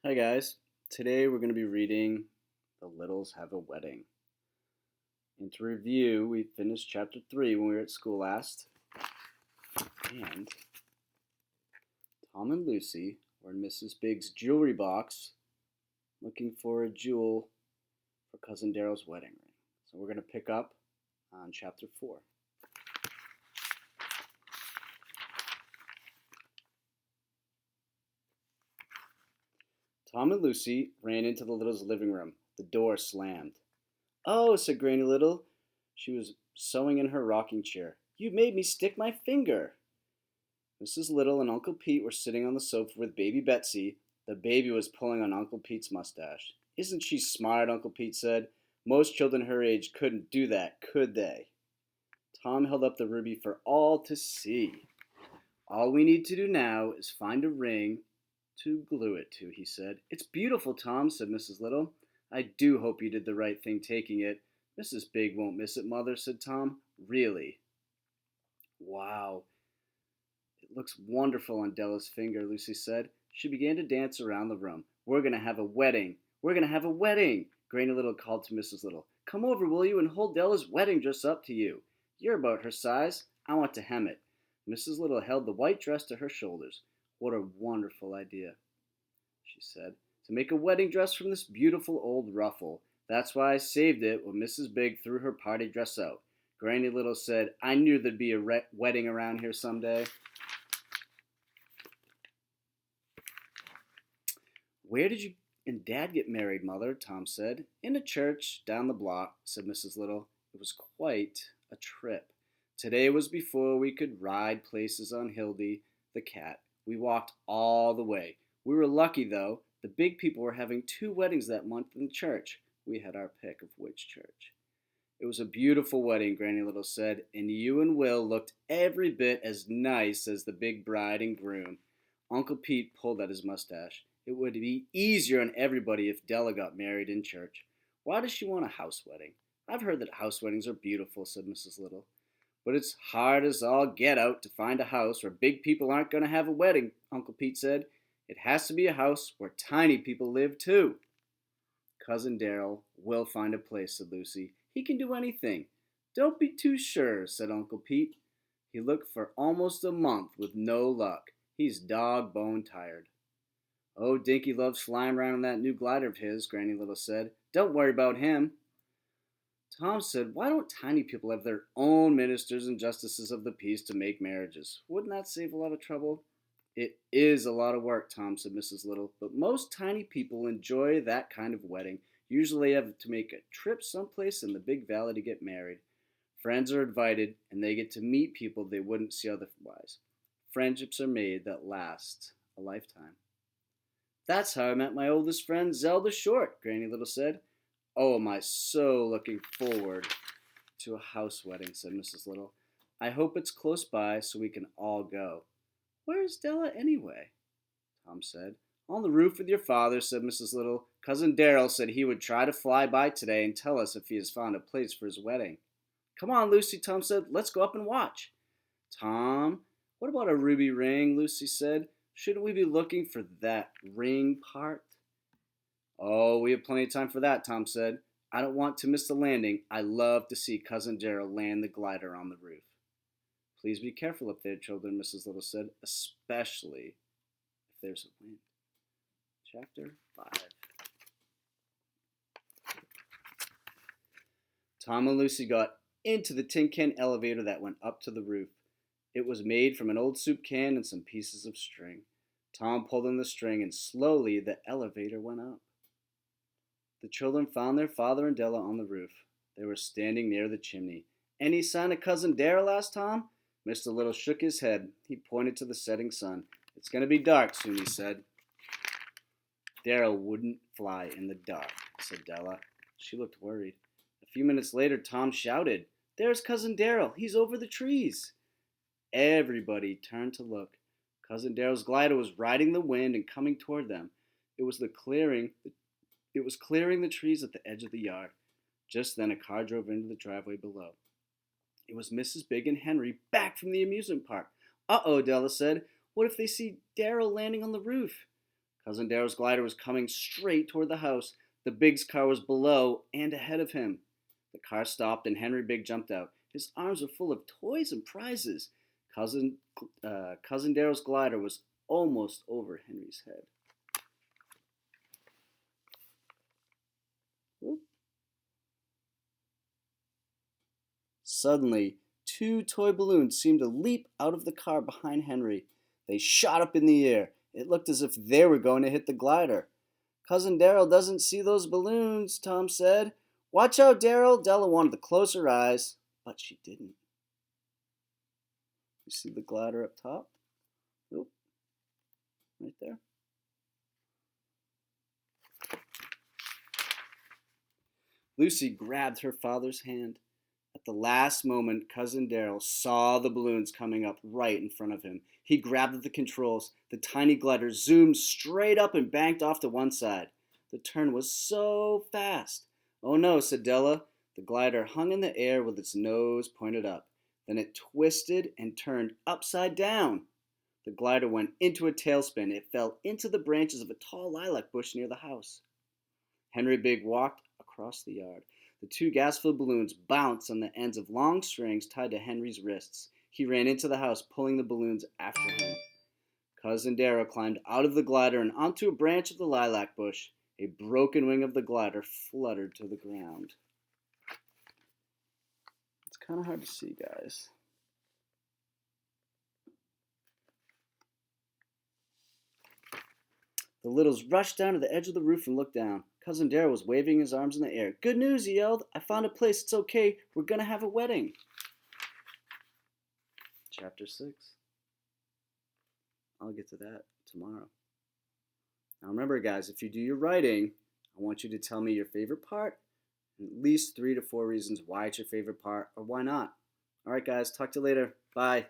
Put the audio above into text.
Hi guys, today we're going to be reading The Littles Have a Wedding. And to review, we finished chapter 3 when we were at school last. And Tom and Lucy were in Mrs. Big's jewelry box looking for a jewel for Cousin Daryl's wedding ring. So we're going to pick up on chapter 4. Tom and Lucy ran into the Littles' living room. The door slammed. "Oh," said Granny Little. She was sewing in her rocking chair. "You made me stick my finger." Mrs. Little and Uncle Pete were sitting on the sofa with baby Betsy. The baby was pulling on Uncle Pete's mustache. "Isn't she smart?" Uncle Pete said. "Most children her age couldn't do that, could they?" Tom held up the ruby for all to see. "All we need to do now is find a ring to glue it to," he said. "It's beautiful, Tom," said Mrs. Little. "I do hope you did the right thing taking it. Mrs. Big won't miss it, Mother," said Tom. "Really?" "Wow, it looks wonderful on Della's finger," Lucy said. She began to dance around the room. "We're going to have a wedding. We're going to have a wedding," Granny Little called to Mrs. Little. "Come over, will you, and hold Della's wedding dress up to you. You're about her size. I want to hem it." Mrs. Little held the white dress to her shoulders. "What a wonderful idea," she said, "to make a wedding dress from this beautiful old ruffle. That's why I saved it when Mrs. Big threw her party dress out. Granny Little said, 'I knew there'd be a wedding around here someday.'" "Where did you and Dad get married, Mother?" Tom said. "In a church down the block," said Mrs. Little. "It was quite a trip. Today was before we could ride places on Hildy the cat. We walked all the way. We were lucky, though. The big people were having 2 weddings that month in the church. We had our pick of which church." "It was a beautiful wedding," Granny Little said, "and you and Will looked every bit as nice as the big bride and groom." Uncle Pete pulled at his mustache. "It would be easier on everybody if Della got married in church. Why does she want a house wedding?" "I've heard that house weddings are beautiful," said Mrs. Little. "But it's hard as all get out to find a house where big people aren't going to have a wedding," Uncle Pete said. "It has to be a house where tiny people live too." "Cousin Darrell will find a place," said Lucy. "He can do anything." "Don't be too sure," said Uncle Pete. "He looked for almost a month with no luck. He's dog bone tired." "Oh, Dinky loves flying around in that new glider of his," Granny Little said. "Don't worry about him." Tom said, "Why don't tiny people have their own ministers and justices of the peace to make marriages? Wouldn't that save a lot of trouble?" "It is a lot of work, Tom," said Mrs. Little, "but most tiny people enjoy that kind of wedding. Usually they have to make a trip someplace in the big valley to get married. Friends are invited, and they get to meet people they wouldn't see otherwise. Friendships are made that last a lifetime." "That's how I met my oldest friend, Zelda Short," Granny Little said. "Oh, am I so looking forward to a house wedding," said Mrs. Little. "I hope it's close by so we can all go." "Where's Della anyway?" Tom said. "On the roof with your father," said Mrs. Little. "Cousin Darrell said he would try to fly by today and tell us if he has found a place for his wedding." "Come on, Lucy," Tom said. "Let's go up and watch." "Tom, what about a ruby ring?" Lucy said. "Shouldn't we be looking for that ring part?" "Oh, we have plenty of time for that," Tom said. "I don't want to miss the landing. I love to see Cousin Darrell land the glider on the roof." "Please be careful up there, children," Mrs. Little said, "especially if there's a wind." Chapter 5. Tom and Lucy got into the tin can elevator that went up to the roof. It was made from an old soup can and some pieces of string. Tom pulled on the string, and slowly the elevator went up. The children found their father and Della on the roof. They were standing near the chimney. "Any sign of Cousin Darrell?" asked Tom. Mr. Little shook his head. He pointed to the setting sun. "It's going to be dark soon," he said. "Darrell wouldn't fly in the dark," said Della. She looked worried. A few minutes later, Tom shouted, "There's Cousin Darrell! He's over the trees!" Everybody turned to look. Cousin Darrell's glider was riding the wind and coming toward them. It was clearing the trees at the edge of the yard. Just then a car drove into the driveway below. It was Mrs. Big and Henry, back from the amusement park. "Uh-oh," Della said. "What if they see Darrell landing on the roof?" Cousin Daryl's glider was coming straight toward the house. The Big's car was below and ahead of him. The car stopped and Henry Big jumped out. His arms were full of toys and prizes. Cousin Daryl's glider was almost over Henry's head. Whoop. Suddenly, two toy balloons seemed to leap out of the car behind Henry. They shot up in the air. It looked as if they were going to hit the glider. Cousin Daryl doesn't see those balloons, Tom said. Watch out, Daryl. Della wanted to close her eyes, but she didn't. You see the glider up top? Oop, right there. Lucy grabbed her father's hand. At the last moment, Cousin Daryl saw the balloons coming up right in front of him. He grabbed at the controls. The tiny glider zoomed straight up and banked off to one side. The turn was so fast. Oh no, said Della. The glider hung in the air with its nose pointed up. Then it twisted and turned upside down. The glider went into a tailspin. It fell into the branches of a tall lilac bush near the house. Henry Big walked across the yard. The two gas-filled balloons bounced on the ends of long strings tied to Henry's wrists. He ran into the house, pulling the balloons after him. Cousin Darrow climbed out of the glider and onto a branch of the lilac bush. A broken wing of the glider fluttered to the ground. It's kind of hard to see, guys. The Littles rushed down to the edge of the roof and looked down. Cousin Darrow was waving his arms in the air. Good news, he yelled. I found a place. It's okay. We're going to have a wedding. Chapter 6. I'll get to that tomorrow. Now remember, guys, if you do your writing, I want you to tell me your favorite part and at least 3 to 4 reasons why it's your favorite part or why not. All right, guys. Talk to you later. Bye.